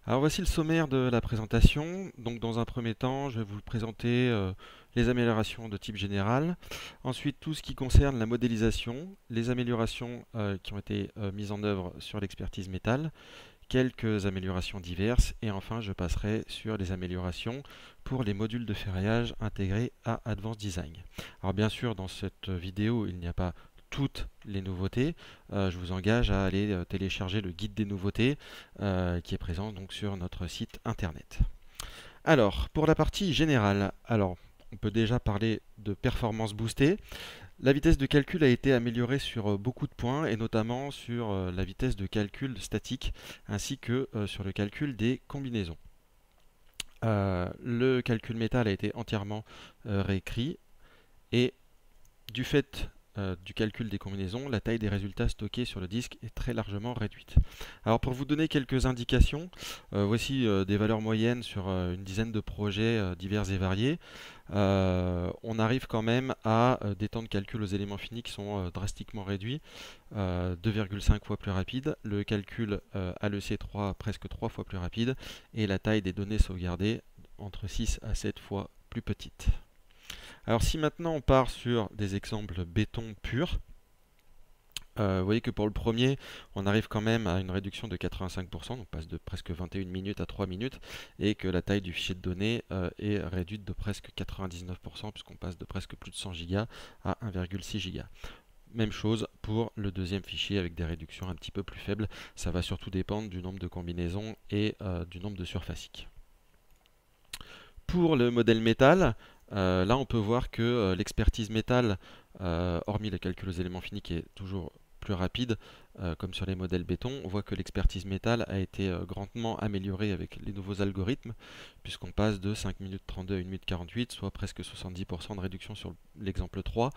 Alors voici le sommaire de la présentation. Donc dans un premier temps, je vais vous présenter les améliorations de type général. Ensuite, tout ce qui concerne la modélisation, les améliorations qui ont été mises en œuvre sur l'expertise métal, quelques améliorations diverses, et enfin je passerai sur les améliorations pour les modules de ferraillage intégrés à Advanced Design. Alors bien sûr, dans cette vidéo, il n'y a pas toutes les nouveautés. Je vous engage à aller télécharger le guide des nouveautés qui est présent donc sur notre site internet. Alors, pour la partie générale, on peut déjà parler de performance boostée. La vitesse de calcul a été améliorée sur beaucoup de points et notamment sur la vitesse de calcul statique ainsi que sur le calcul des combinaisons. Le calcul métal a été entièrement réécrit et du fait du calcul des combinaisons, la taille des résultats stockés sur le disque est très largement réduite. Alors pour vous donner quelques indications, voici des valeurs moyennes sur une dizaine de projets divers et variés. On arrive quand même à des temps de calcul aux éléments finis qui sont drastiquement réduits, 2,5 fois plus rapide, le calcul à l'EC3 presque 3 fois plus rapide, et la taille des données sauvegardées entre 6 à 7 fois plus petite. Alors si maintenant on part sur des exemples béton pur, vous voyez que pour le premier, on arrive quand même à une réduction de 85%, donc on passe de presque 21 minutes à 3 minutes, et que la taille du fichier de données est réduite de presque 99%, puisqu'on passe de presque plus de 100 Go à 1,6 Go. Même chose pour le deuxième fichier avec des réductions un petit peu plus faibles. Ça va surtout dépendre du nombre de combinaisons et du nombre de surfaciques. Pour le modèle métal, là on peut voir que l'expertise métal, hormis le calcul aux éléments finis qui est toujours plus rapide, comme sur les modèles béton, on voit que l'expertise métal a été grandement améliorée avec les nouveaux algorithmes, puisqu'on passe de 5 minutes 32 à 1 minute 48, soit presque 70% de réduction sur l'exemple 3,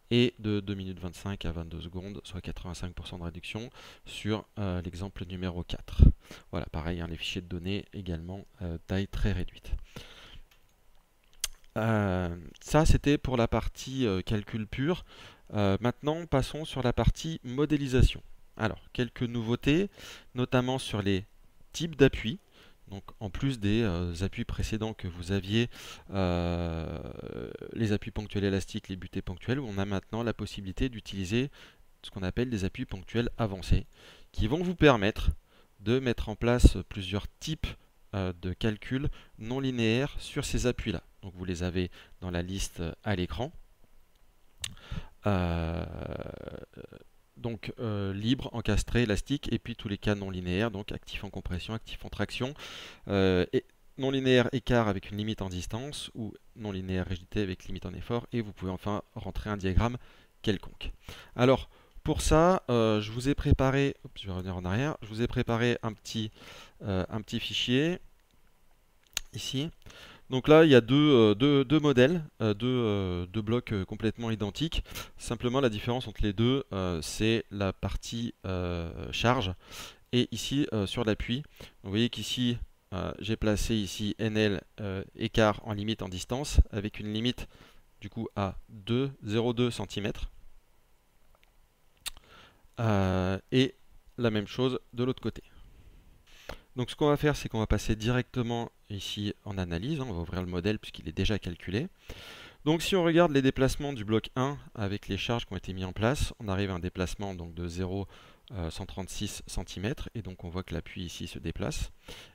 et de 2 minutes 25 à 22 secondes, soit 85% de réduction sur l'exemple numéro 4. Voilà, pareil, hein, les fichiers de données également taille très réduite. Ça, c'était pour la partie calcul pur. Maintenant, passons sur la partie modélisation. Alors, quelques nouveautés, notamment sur les types d'appuis. Donc, en plus des appuis précédents que vous aviez, les appuis ponctuels élastiques, les butées ponctuelles, on a maintenant la possibilité d'utiliser ce qu'on appelle des appuis ponctuels avancés, qui vont vous permettre de mettre en place plusieurs types de calculs non linéaires sur ces appuis-là. Donc vous les avez dans la liste à l'écran. Euh, libre, encastré, élastique, et puis tous les cas non linéaires, donc actif en compression, actif en traction, et non linéaire écart avec une limite en distance, ou non linéaire rigidité avec limite en effort, et vous pouvez enfin rentrer un diagramme quelconque. Alors, pour ça, je vous ai préparé, je vais revenir en arrière, je vous ai préparé un petit fichier, ici. Donc là, il y a deux modèles, deux blocs complètement identiques. Simplement, la différence entre les deux, c'est la partie charge. Et ici, sur l'appui, vous voyez qu'ici, j'ai placé ici NL écart en limite en distance, avec une limite du coup à 0,2 cm. Et la même chose de l'autre côté. Donc ce qu'on va faire, c'est qu'on va passer directement ici en analyse. On va ouvrir le modèle puisqu'il est déjà calculé. Donc si on regarde les déplacements du bloc 1 avec les charges qui ont été mis en place, on arrive à un déplacement donc, de 0,136 cm et donc on voit que l'appui ici se déplace.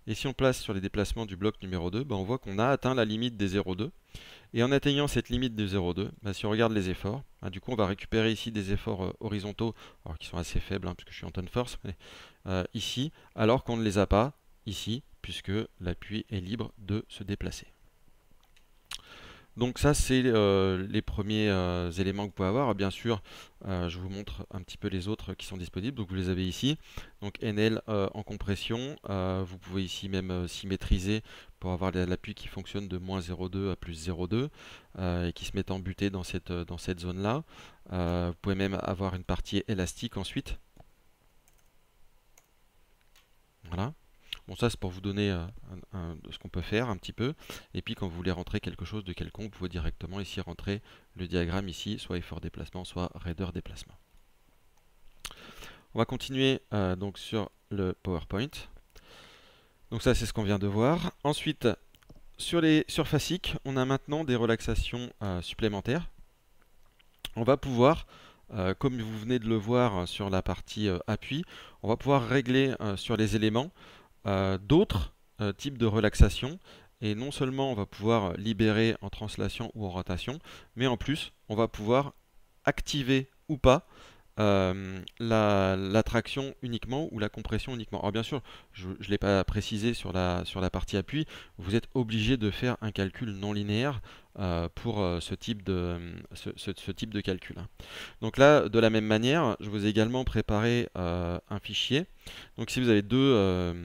Et si on place sur les déplacements du bloc numéro 2, on voit qu'on a atteint la limite des 0,2. Et en atteignant cette limite de 0,2, si on regarde les efforts, du coup on va récupérer ici des efforts horizontaux, alors qui sont assez faibles puisque je suis en tonne force, mais, ici, alors qu'on ne les a pas ici, puisque l'appui est libre de se déplacer. Donc ça, c'est les premiers éléments que vous pouvez avoir. Bien sûr, je vous montre un petit peu les autres qui sont disponibles. Donc vous les avez ici. Donc NL en compression. Vous pouvez ici même symétriser pour avoir l'appui qui fonctionne de moins 0,2 à plus 0,2 et qui se met en butée dans cette zone-là. Vous pouvez même avoir une partie élastique ensuite. Voilà. Bon, ça c'est pour vous donner ce qu'on peut faire un petit peu. Et puis quand vous voulez rentrer quelque chose de quelconque, vous pouvez directement ici rentrer le diagramme ici, soit effort déplacement, soit raideur déplacement. On va continuer donc sur le PowerPoint. Donc ça, c'est ce qu'on vient de voir. Ensuite, sur les surfaciques, on a maintenant des relaxations supplémentaires. On va pouvoir, comme vous venez de le voir sur la partie appui, on va pouvoir régler sur les éléments d'autres types de relaxation. Et non seulement on va pouvoir libérer en translation ou en rotation, mais en plus, on va pouvoir activer ou pas la traction uniquement ou la compression uniquement. Alors bien sûr, je ne l'ai pas précisé sur la partie appui, vous êtes obligé de faire un calcul non linéaire pour ce type de calcul, hein. Donc là, de la même manière, je vous ai également préparé un fichier. Donc si vous avez deux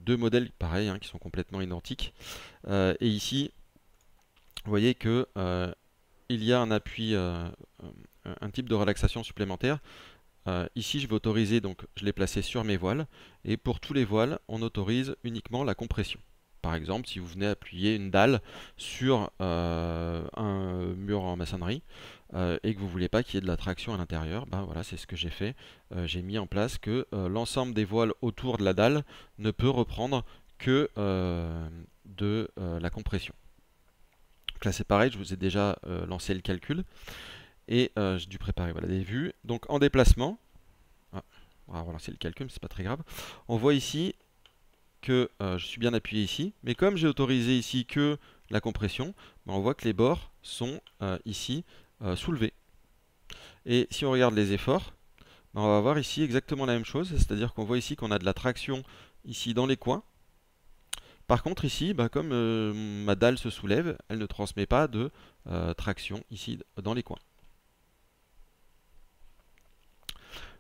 modèles pareils, hein, qui sont complètement identiques, et ici, vous voyez que il y a un appui, un type de relaxation supplémentaire. Ici, je vais autoriser, donc je l'ai placé sur mes voiles, et pour tous les voiles, on autorise uniquement la compression. Par exemple, si vous venez appuyer une dalle sur un mur en maçonnerie et que vous ne voulez pas qu'il y ait de la traction à l'intérieur, ben voilà, c'est ce que j'ai fait. J'ai mis en place que l'ensemble des voiles autour de la dalle ne peut reprendre que de la compression. Donc là, c'est pareil, je vous ai déjà lancé le calcul. Et j'ai dû préparer, voilà, des vues. Donc en déplacement, on va relancer le calcul, mais c'est pas très grave. On voit ici que je suis bien appuyé ici, mais comme j'ai autorisé ici que la compression, ben on voit que les bords sont ici soulevés. Et si on regarde les efforts, ben on va voir ici exactement la même chose, c'est-à-dire qu'on voit ici qu'on a de la traction ici dans les coins. Par contre ici, ben comme ma dalle se soulève, elle ne transmet pas de traction ici dans les coins.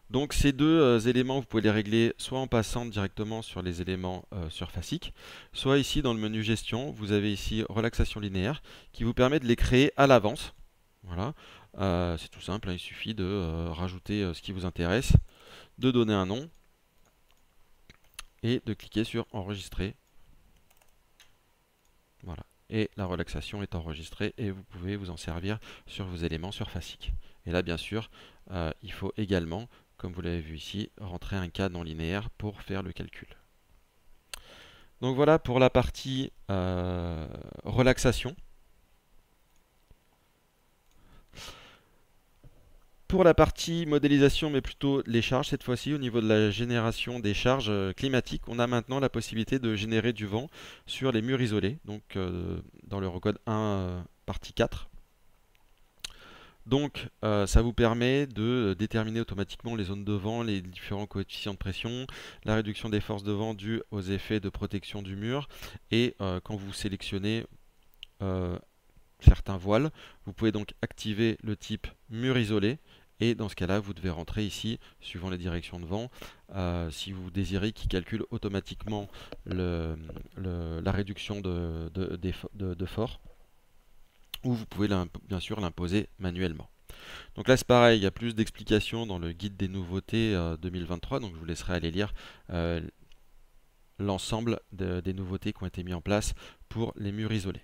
Donc ces deux éléments, vous pouvez les régler soit en passant directement sur les éléments surfaciques, soit ici dans le menu gestion, vous avez ici relaxation linéaire qui vous permet de les créer à l'avance. Voilà, c'est tout simple, hein, il suffit de rajouter ce qui vous intéresse, de donner un nom et de cliquer sur enregistrer. Voilà, et la relaxation est enregistrée et vous pouvez vous en servir sur vos éléments surfaciques. Et là, bien sûr, il faut également, comme vous l'avez vu ici, rentrer un cas non linéaire pour faire le calcul. Donc voilà pour la partie relaxation. Pour la partie modélisation, mais plutôt les charges, cette fois-ci, au niveau de la génération des charges climatiques, on a maintenant la possibilité de générer du vent sur les murs isolés, donc dans l'Eurocode 1, partie 4. Donc ça vous permet de déterminer automatiquement les zones de vent, les différents coefficients de pression, la réduction des forces de vent dues aux effets de protection du mur, et quand vous sélectionnez certains voiles, vous pouvez donc activer le type mur isolé, et dans ce cas-là, vous devez rentrer ici, suivant les directions de vent, si vous désirez qu'il calcule automatiquement la réduction de fort, ou vous pouvez bien sûr l'imposer manuellement. Donc là c'est pareil, il y a plus d'explications dans le guide des nouveautés 2023, donc je vous laisserai aller lire l'ensemble des nouveautés qui ont été mises en place pour les murs isolés.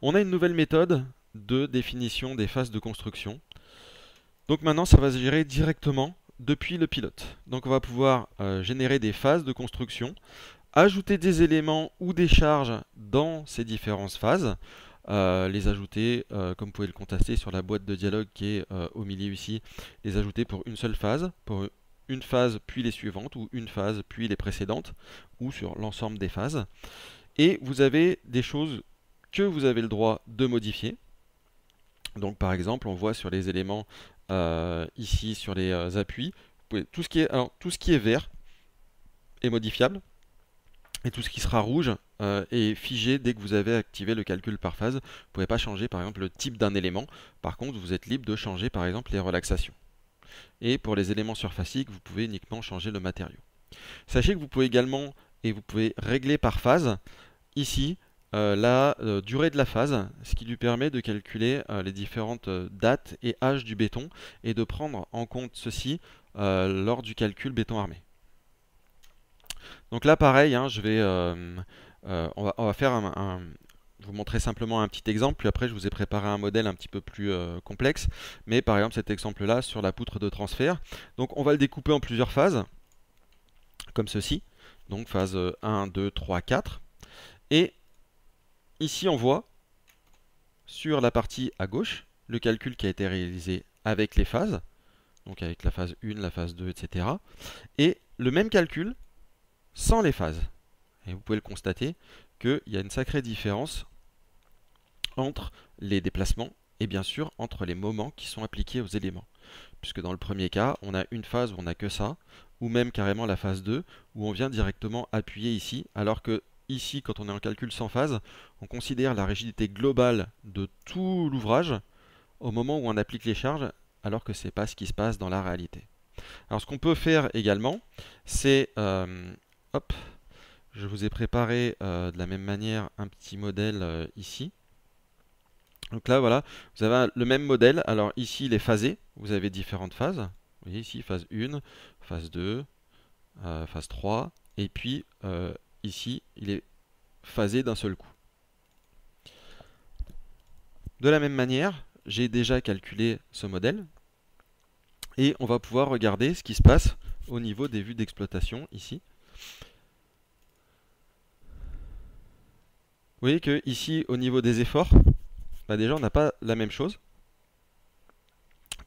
On a une nouvelle méthode de définition des phases de construction. Donc maintenant ça va se gérer directement depuis le pilote. Donc on va pouvoir générer des phases de construction, ajouter des éléments ou des charges dans ces différentes phases, les ajouter, comme vous pouvez le constater sur la boîte de dialogue qui est au milieu ici, les ajouter pour une seule phase, pour une phase puis les suivantes, ou une phase puis les précédentes, ou sur l'ensemble des phases. Et vous avez des choses que vous avez le droit de modifier. Donc par exemple, on voit sur les éléments ici, sur les appuis, tout ce qui est vert est modifiable. Et tout ce qui sera rouge est figé dès que vous avez activé le calcul par phase. Vous ne pouvez pas changer par exemple le type d'un élément. Par contre, vous êtes libre de changer par exemple les relaxations. Et pour les éléments surfaciques, vous pouvez uniquement changer le matériau. Sachez que vous pouvez également, et vous pouvez régler par phase, ici, la durée de la phase, ce qui lui permet de calculer les différentes dates et âges du béton et de prendre en compte ceci lors du calcul béton armé. Donc là pareil, hein, on va faire vous montrer simplement un petit exemple, puis après je vous ai préparé un modèle un petit peu plus complexe, mais par exemple cet exemple là sur la poutre de transfert. Donc on va le découper en plusieurs phases. comme ceci. Donc phase 1, 2, 3, 4. Et ici, on voit sur la partie à gauche le calcul qui a été réalisé avec les phases, donc avec la phase 1, la phase 2, etc. Et le même calcul sans les phases. Et vous pouvez le constater qu'il y a une sacrée différence entre les déplacements et bien sûr entre les moments qui sont appliqués aux éléments. Puisque dans le premier cas, on a une phase où on n'a que ça, ou même carrément la phase 2, où on vient directement appuyer ici, alors que ici, quand on est en calcul sans phase, on considère la rigidité globale de tout l'ouvrage au moment où on applique les charges, alors que ce n'est pas ce qui se passe dans la réalité. Alors ce qu'on peut faire également, c'est, hop, je vous ai préparé de la même manière un petit modèle ici. Donc là, voilà, vous avez le même modèle. Alors ici, il est phasé. Vous avez différentes phases. Vous voyez ici, phase 1, phase 2, phase 3. Et puis ici, il est phasé d'un seul coup. De la même manière, j'ai déjà calculé ce modèle. Et on va pouvoir regarder ce qui se passe au niveau des vues d'exploitation ici. Vous voyez que ici, au niveau des efforts, bah déjà, on n'a pas la même chose.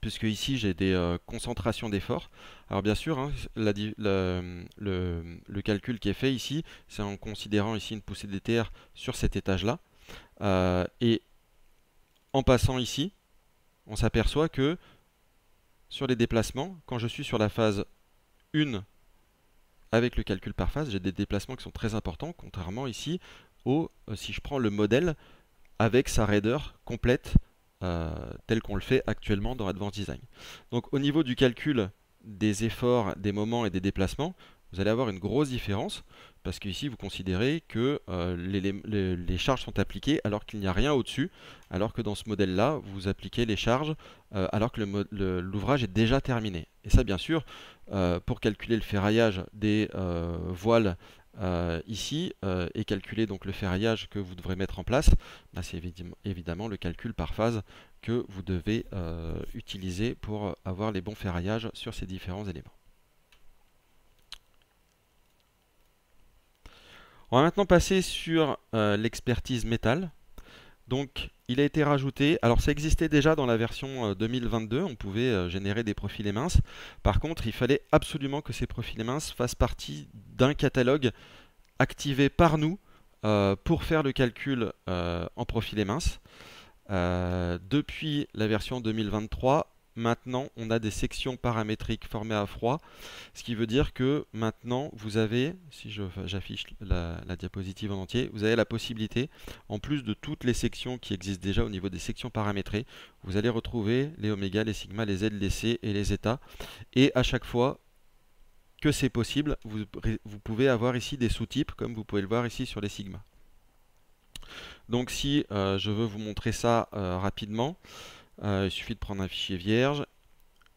Puisque ici, j'ai des concentrations d'efforts. Alors bien sûr, hein, le calcul qui est fait ici, c'est en considérant ici une poussée d'éther sur cet étage-là. Et en passant ici, on s'aperçoit que sur les déplacements, quand je suis sur la phase 1 avec le calcul par phase, j'ai des déplacements qui sont très importants, contrairement ici si je prends le modèle avec sa raideur complète tel qu'on le fait actuellement dans Advanced Design. Donc au niveau du calcul des efforts, des moments et des déplacements, vous allez avoir une grosse différence parce qu'ici vous considérez que les charges sont appliquées alors qu'il n'y a rien au-dessus, alors que dans ce modèle-là, vous appliquez les charges alors que l'ouvrage est déjà terminé. Et ça, bien sûr, pour calculer le ferraillage des voiles ici et calculer donc le ferraillage que vous devrez mettre en place, bah, c'est évidemment le calcul par phase que vous devez utiliser pour avoir les bons ferraillages sur ces différents éléments. On va maintenant passer sur l'expertise métal. Donc, il a été rajouté, alors ça existait déjà dans la version 2022, on pouvait générer des profils minces. Par contre, il fallait absolument que ces profils minces fassent partie d'un catalogue activé par nous pour faire le calcul en profil minces. Depuis la version 2023, maintenant on a des sections paramétriques formées à froid, ce qui veut dire que maintenant vous avez, si j'affiche la diapositive en entier, vous avez la possibilité, en plus de toutes les sections qui existent déjà au niveau des sections paramétrées, vous allez retrouver les oméga, les sigma, les z, les c et les zeta, et à chaque fois que c'est possible, vous pouvez avoir ici des sous-types, comme vous pouvez le voir ici sur les sigma. Donc si je veux vous montrer ça rapidement, il suffit de prendre un fichier vierge,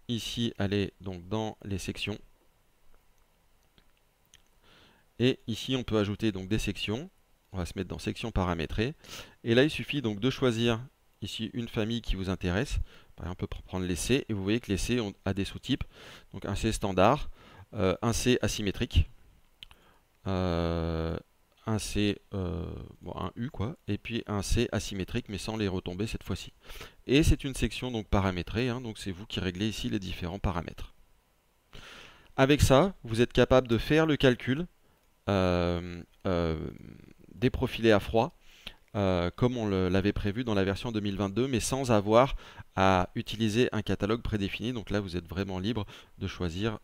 ici aller donc dans les sections, et ici on peut ajouter donc des sections, on va se mettre dans section paramétrée, et là il suffit donc de choisir ici une famille qui vous intéresse, par exemple on peut prendre les C, et vous voyez que les C ont des sous-types, donc un C standard, un C asymétrique, un C, bon, un U quoi, et puis un C asymétrique mais sans les retombées cette fois-ci. Et c'est une section donc paramétrée, hein, donc c'est vous qui réglez ici les différents paramètres. Avec ça, vous êtes capable de faire le calcul des profilés à froid, comme on l'avait prévu dans la version 2022, mais sans avoir à utiliser un catalogue prédéfini. Donc là, vous êtes vraiment libre de choisir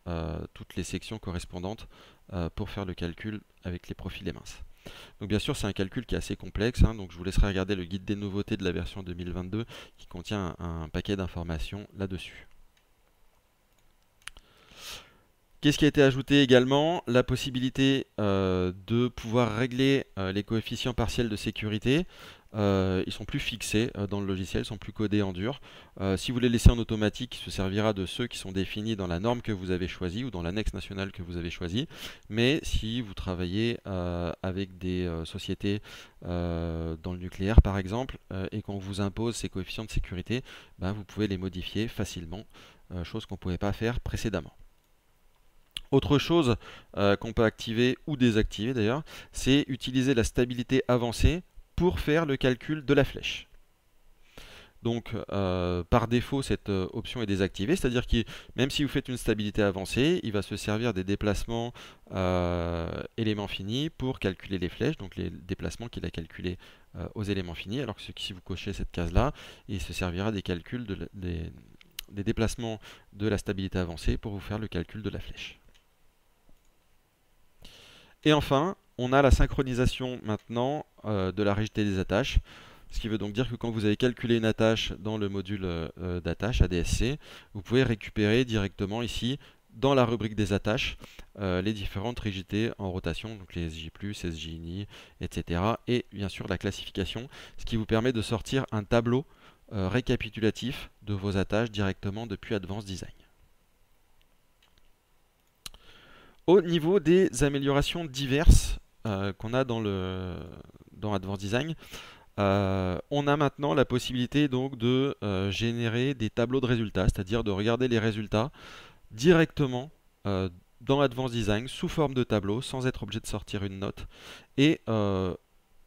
toutes les sections correspondantes pour faire le calcul avec les profilés minces. Donc bien sûr, c'est un calcul qui est assez complexe, hein, donc je vous laisserai regarder le guide des nouveautés de la version 2022 qui contient un paquet d'informations là-dessus. Qu'est-ce qui a été ajouté également? La possibilité de pouvoir régler les coefficients partiels de sécurité. Ils sont plus fixés dans le logiciel, ils sont plus codés en dur. Si vous les laissez en automatique, il se servira de ceux qui sont définis dans la norme que vous avez choisie ou dans l'annexe nationale que vous avez choisie. Mais si vous travaillez avec des sociétés dans le nucléaire par exemple, et qu'on vous impose ces coefficients de sécurité, ben, vous pouvez les modifier facilement, chose qu'on ne pouvait pas faire précédemment. Autre chose qu'on peut activer ou désactiver d'ailleurs, c'est utiliser la stabilité avancée pour faire le calcul de la flèche. Donc par défaut, cette option est désactivée, c'est-à-dire que même si vous faites une stabilité avancée, il va se servir des déplacements éléments finis pour calculer les flèches, donc les déplacements qu'il a calculés aux éléments finis, alors que si vous cochez cette case-là, il se servira des calculs des déplacements de la stabilité avancée pour vous faire le calcul de la flèche. Et enfin, on a la synchronisation maintenant de la rigidité des attaches. Ce qui veut donc dire que quand vous avez calculé une attache dans le module d'attache ADSC, vous pouvez récupérer directement ici, dans la rubrique des attaches, les différentes rigidités en rotation, donc les SJ+, SJ-INI, etc. Et bien sûr la classification, ce qui vous permet de sortir un tableau récapitulatif de vos attaches directement depuis Advanced Design. Au niveau des améliorations diverses qu'on a dans Advanced Design, on a maintenant la possibilité donc de générer des tableaux de résultats, c'est-à-dire de regarder les résultats directement dans Advanced Design sous forme de tableau sans être obligé de sortir une note. Et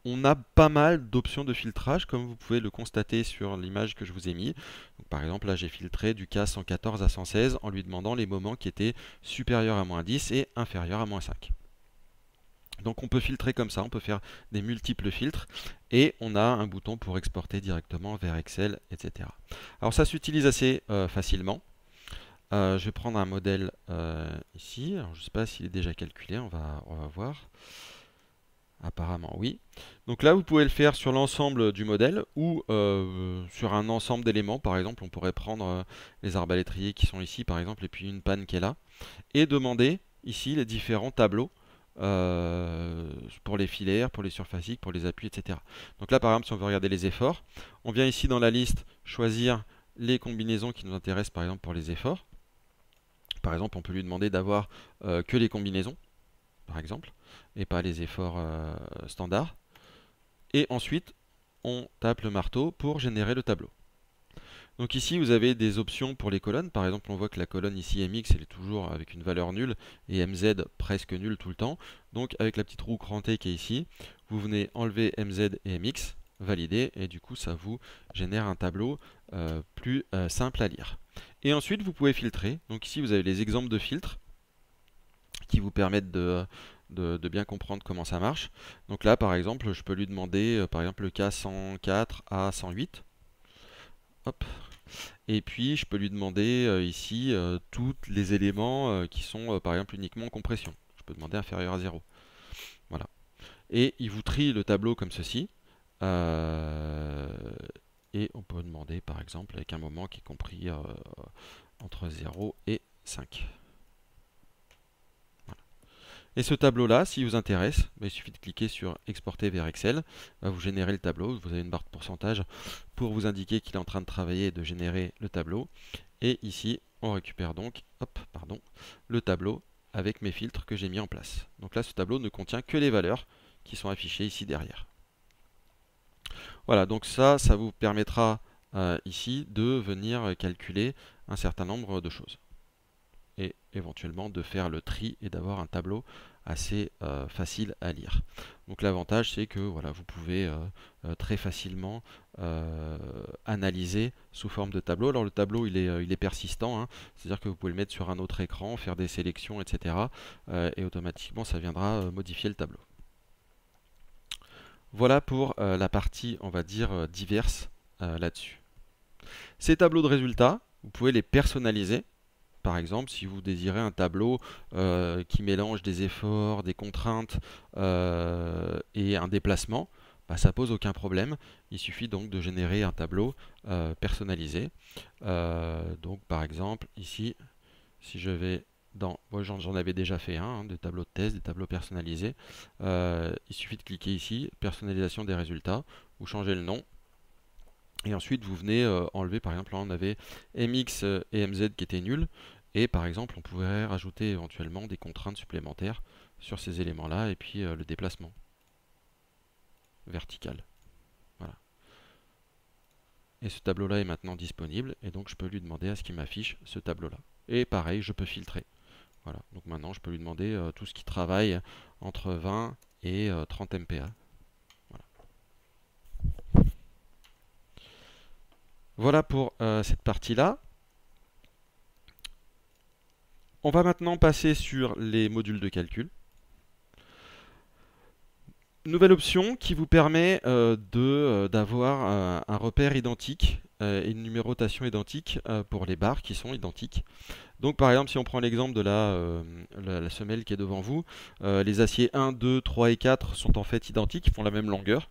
on a pas mal d'options de filtrage comme vous pouvez le constater sur l'image que je vous ai mis. Donc, par exemple là j'ai filtré du cas 114 à 116 en lui demandant les moments qui étaient supérieurs à -10 et inférieurs à -5. Donc on peut filtrer comme ça, on peut faire des multiples filtres et on a un bouton pour exporter directement vers Excel, etc. Alors ça s'utilise assez facilement. Je vais prendre un modèle ici. Alors, je ne sais pas s'il est déjà calculé, on va voir. Apparemment oui. Donc là vous pouvez le faire sur l'ensemble du modèle ou sur un ensemble d'éléments. Par exemple on pourrait prendre les arbalétriers qui sont ici par exemple et puis une panne qui est là. Et demander ici les différents tableaux pour les filaires, pour les surfaciques, pour les appuis, etc. Donc là, par exemple, si on veut regarder les efforts, on vient ici dans la liste choisir les combinaisons qui nous intéressent, par exemple, pour les efforts. Par exemple, on peut lui demander d'avoir que les combinaisons, par exemple, et pas les efforts standards. Et ensuite, on tape le marteau pour générer le tableau. Donc ici, vous avez des options pour les colonnes. Par exemple, on voit que la colonne ici MX, elle est toujours avec une valeur nulle et MZ presque nulle tout le temps. Donc avec la petite roue crantée qui est ici, vous venez enlever MZ et MX, valider, et du coup, ça vous génère un tableau plus simple à lire. Et ensuite, vous pouvez filtrer. Donc ici, vous avez les exemples de filtres qui vous permettent de bien comprendre comment ça marche. Donc là, par exemple, je peux lui demander, par exemple, le cas 104 à 108. Hop. Et puis je peux lui demander ici tous les éléments qui sont par exemple uniquement en compression. Je peux demander inférieur à 0. Voilà. Et il vous trie le tableau comme ceci. Et on peut demander par exemple avec un moment qui est compris entre 0 et 5. Et ce tableau-là, s'il vous intéresse, il suffit de cliquer sur Exporter vers Excel. Vous générez le tableau. Vous avez une barre de pourcentage pour vous indiquer qu'il est en train de travailler et de générer le tableau. Et ici, on récupère donc le tableau avec mes filtres que j'ai mis en place. Donc là, ce tableau ne contient que les valeurs qui sont affichées ici derrière. Voilà, donc ça vous permettra ici de venir calculer un certain nombre de choses. Et éventuellement de faire le tri et d'avoir un tableau assez facile à lire. Donc l'avantage c'est que voilà, vous pouvez très facilement analyser sous forme de tableau. Alors le tableau il est persistant, hein, c'est-à-dire que vous pouvez le mettre sur un autre écran, faire des sélections, etc. Et automatiquement ça viendra modifier le tableau. Voilà pour la partie on va dire diverse là-dessus. Ces tableaux de résultats, vous pouvez les personnaliser. Par exemple, si vous désirez un tableau qui mélange des efforts, des contraintes et un déplacement, ça pose aucun problème. Il suffit donc de générer un tableau personnalisé. Donc par exemple, ici, si je vais dans... Moi j'en avais déjà fait un, des tableaux de test, des tableaux personnalisés. Il suffit de cliquer ici, personnalisation des résultats, vous changez le nom. Et ensuite, vous venez enlever, par exemple, là, on avait MX et MZ qui étaient nuls. Et par exemple, on pourrait rajouter éventuellement des contraintes supplémentaires sur ces éléments-là. Et puis le déplacement vertical. Voilà. Et ce tableau-là est maintenant disponible. Et donc, je peux lui demander à ce qu'il m'affiche ce tableau-là. Et pareil, je peux filtrer. Voilà, donc maintenant je peux lui demander tout ce qui travaille entre 20 et 30 MPa. Voilà, voilà pour cette partie-là. On va maintenant passer sur les modules de calcul. Nouvelle option qui vous permet d'avoir un repère identique et une numérotation identique pour les barres qui sont identiques. Donc par exemple, si on prend l'exemple de la semelle qui est devant vous, les aciers 1, 2, 3 et 4 sont en fait identiques, ils font la même longueur.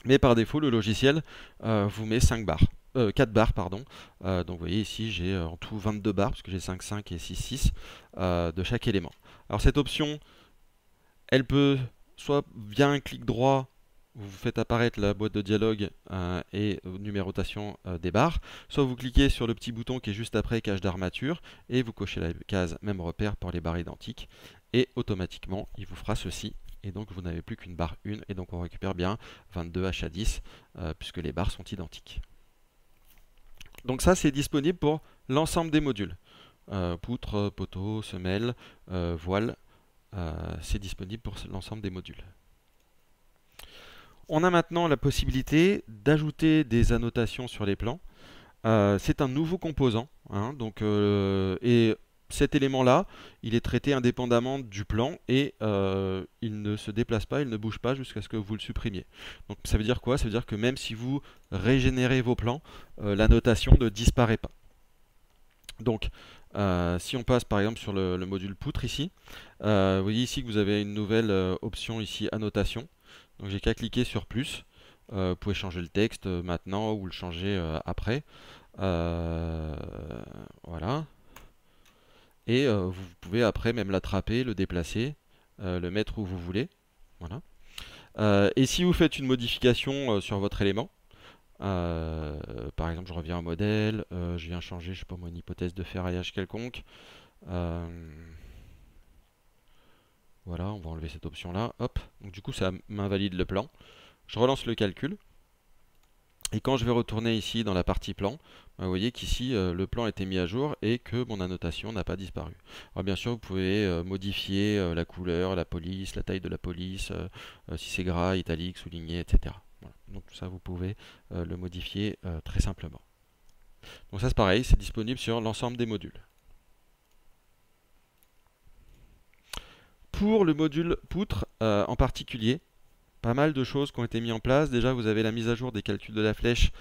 Mais par défaut, le logiciel vous met 5 barres. 4 barres, pardon. Donc vous voyez ici, j'ai en tout 22 barres, parce que j'ai 5, 5 et 6, 6 de chaque élément. Alors cette option, elle peut soit via un clic droit, vous faites apparaître la boîte de dialogue et numérotation des barres, soit vous cliquez sur le petit bouton qui est juste après cache d'armature et vous cochez la case même repère pour les barres identiques et automatiquement il vous fera ceci. Et donc vous n'avez plus qu'une barre 1 et donc on récupère bien 22 HA10 puisque les barres sont identiques. Donc ça c'est disponible pour l'ensemble des modules. Poutre, poteau, semelle, voile, c'est disponible pour l'ensemble des modules. On a maintenant la possibilité d'ajouter des annotations sur les plans. C'est un nouveau composant, hein, et cet élément-là, il est traité indépendamment du plan et il ne se déplace pas, il ne bouge pas jusqu'à ce que vous le supprimiez. Donc ça veut dire quoi? Ça veut dire que même si vous régénérez vos plans, la notation ne disparaît pas. Donc, si on passe par exemple sur le module poutre ici, vous voyez ici que vous avez une nouvelle option ici, annotation. Donc j'ai qu'à cliquer sur plus. Vous pouvez changer le texte maintenant ou le changer après. Voilà. Et vous pouvez après même l'attraper, le déplacer, le mettre où vous voulez. Voilà. Et si vous faites une modification sur votre élément, par exemple, je reviens au modèle, je viens changer, je sais pas moi, une hypothèse de ferraillage quelconque. Voilà, on va enlever cette option-là. Hop. Donc du coup, ça m'invalide le plan. Je relance le calcul. Et quand je vais retourner ici dans la partie plan, vous voyez qu'ici le plan a été mis à jour et que mon annotation n'a pas disparu. Alors bien sûr, vous pouvez modifier la couleur, la police, la taille de la police, si c'est gras, italique, souligné, etc. Voilà. Donc tout ça, vous pouvez le modifier très simplement. Donc ça c'est pareil, c'est disponible sur l'ensemble des modules. Pour le module poutre en particulier, pas mal de choses qui ont été mises en place. Déjà, vous avez la mise à jour des calculs de la flèche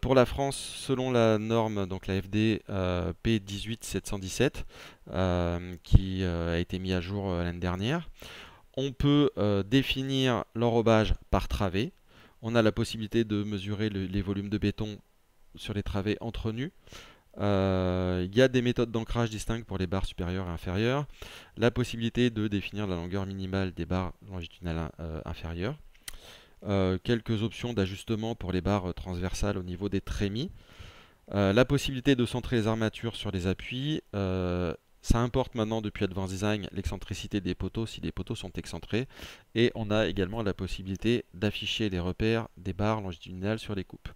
pour la France selon la norme, donc la FD P18717, qui a été mise à jour l'année dernière. On peut définir l'enrobage par travée. On a la possibilité de mesurer les volumes de béton sur les travées entre nus. Il y a des méthodes d'ancrage distinctes pour les barres supérieures et inférieures. La possibilité de définir la longueur minimale des barres longitudinales inférieures. Quelques options d'ajustement pour les barres transversales au niveau des trémies. La possibilité de centrer les armatures sur les appuis. Ça importe maintenant depuis Advanced Design l'excentricité des poteaux si les poteaux sont excentrés. Et on a également la possibilité d'afficher les repères des barres longitudinales sur les coupes.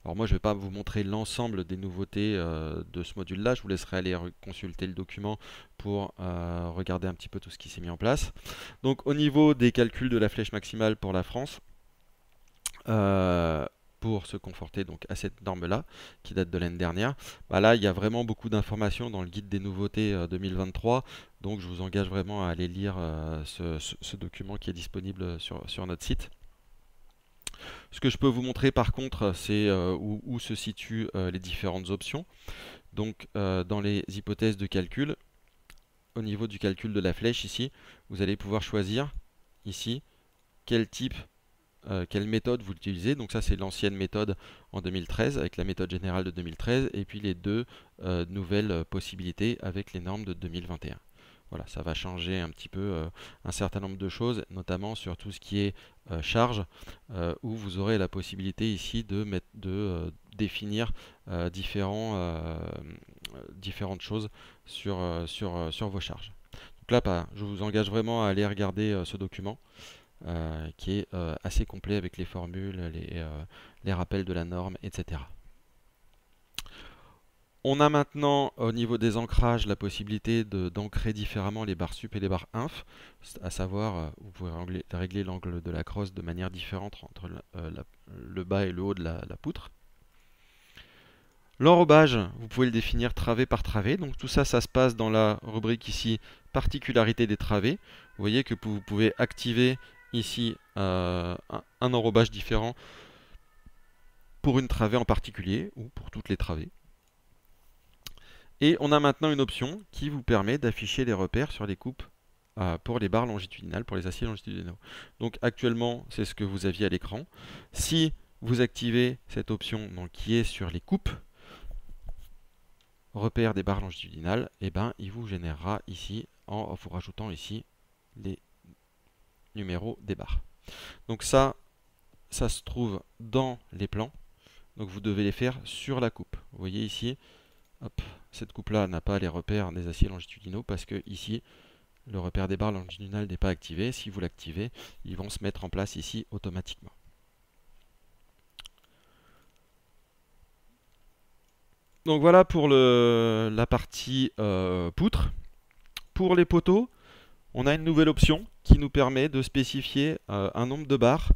Alors moi je ne vais pas vous montrer l'ensemble des nouveautés de ce module-là. Je vous laisserai aller consulter le document pour regarder un petit peu tout ce qui s'est mis en place. Donc au niveau des calculs de la flèche maximale pour la France, pour se conforter donc à cette norme-là, qui date de l'année dernière. Bah là, il y a vraiment beaucoup d'informations dans le guide des nouveautés 2023, donc je vous engage vraiment à aller lire ce document qui est disponible sur notre site. Ce que je peux vous montrer par contre, c'est où se situent les différentes options. Donc dans les hypothèses de calcul, au niveau du calcul de la flèche ici, vous allez pouvoir choisir ici quel type quelle méthode vous utilisez. Donc ça c'est l'ancienne méthode en 2013 avec la méthode générale de 2013 et puis les deux nouvelles possibilités avec les normes de 2021. Voilà, ça va changer un petit peu un certain nombre de choses, notamment sur tout ce qui est charge, où vous aurez la possibilité ici de définir différentes choses sur vos charges. Donc là, je vous engage vraiment à aller regarder ce document. Qui est assez complet avec les formules, les rappels de la norme, etc. On a maintenant au niveau des ancrages la possibilité d'ancrer différemment les barres sup et les barres inf, à savoir vous pouvez régler l'angle de la crosse de manière différente entre le bas et le haut de la poutre. L'enrobage, vous pouvez le définir travée par travée, donc tout ça, ça se passe dans la rubrique ici particularité des travées. Vous voyez que vous pouvez activer ici un enrobage différent pour une travée en particulier ou pour toutes les travées. Et on a maintenant une option qui vous permet d'afficher les repères sur les coupes pour les barres longitudinales, pour les aciers longitudinaux. Donc actuellement, c'est ce que vous aviez à l'écran. Si vous activez cette option donc, qui est sur les coupes, repère des barres longitudinales, et ben, il vous générera ici, en vous rajoutant ici les numéros des barres. Donc ça se trouve dans les plans. Donc vous devez les faire sur la coupe. Vous voyez ici, hop, cette coupe-là n'a pas les repères des aciers longitudinaux parce que ici, le repère des barres longitudinales n'est pas activé. Si vous l'activez, ils vont se mettre en place ici automatiquement. Donc voilà pour la partie poutre. Pour les poteaux, on a une nouvelle option qui nous permet de spécifier un nombre de barres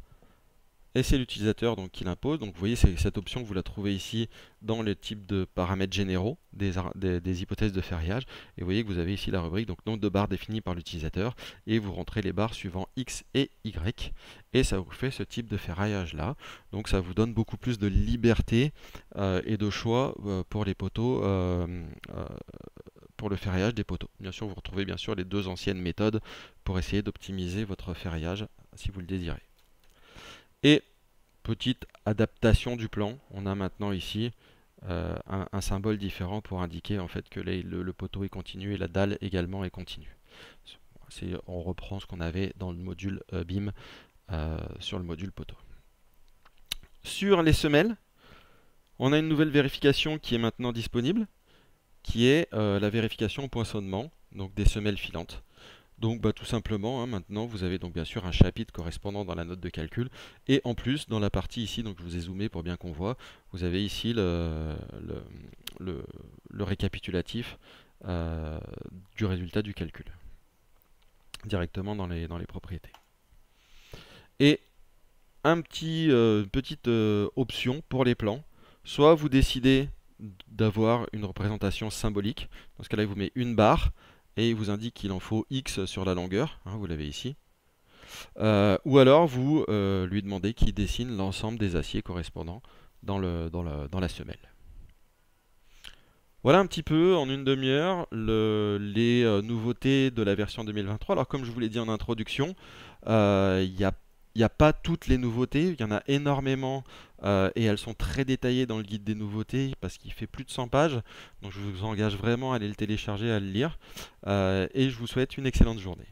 et c'est l'utilisateur qui l'impose. Donc vous voyez, cette option, vous la trouvez ici dans le type de paramètres généraux des hypothèses de ferriage. Et vous voyez que vous avez ici la rubrique, donc nombre de barres définies par l'utilisateur, et vous rentrez les barres suivant X et Y, et ça vous fait ce type de ferraillage là. Donc ça vous donne beaucoup plus de liberté et de choix pour les poteaux. Pour le ferraillage des poteaux. Bien sûr, vous retrouvez bien sûr les deux anciennes méthodes pour essayer d'optimiser votre ferraillage si vous le désirez. Et petite adaptation du plan, on a maintenant ici un symbole différent pour indiquer en fait que le poteau est continu et la dalle également est continue. On reprend ce qu'on avait dans le module BIM sur le module poteau. Sur les semelles, on a une nouvelle vérification qui est maintenant disponible, qui est la vérification au poinçonnement, donc des semelles filantes. Donc tout simplement, maintenant vous avez donc bien sûr un chapitre correspondant dans la note de calcul, et en plus dans la partie ici, donc je vous ai zoomé pour bien qu'on voit, vous avez ici le récapitulatif du résultat du calcul, directement dans les propriétés. Et petite option pour les plans, soit vous décidez d'avoir une représentation symbolique, dans ce cas-là il vous met une barre, et il vous indique qu'il en faut X sur la longueur, vous l'avez ici. Ou alors vous lui demandez qu'il dessine l'ensemble des aciers correspondants dans la semelle. Voilà un petit peu en une demi-heure les nouveautés de la version 2023. Alors comme je vous l'ai dit en introduction, il n'y a pas toutes les nouveautés, il y en a énormément et elles sont très détaillées dans le guide des nouveautés parce qu'il fait plus de 100 pages. Donc je vous engage vraiment à aller le télécharger, à le lire et je vous souhaite une excellente journée.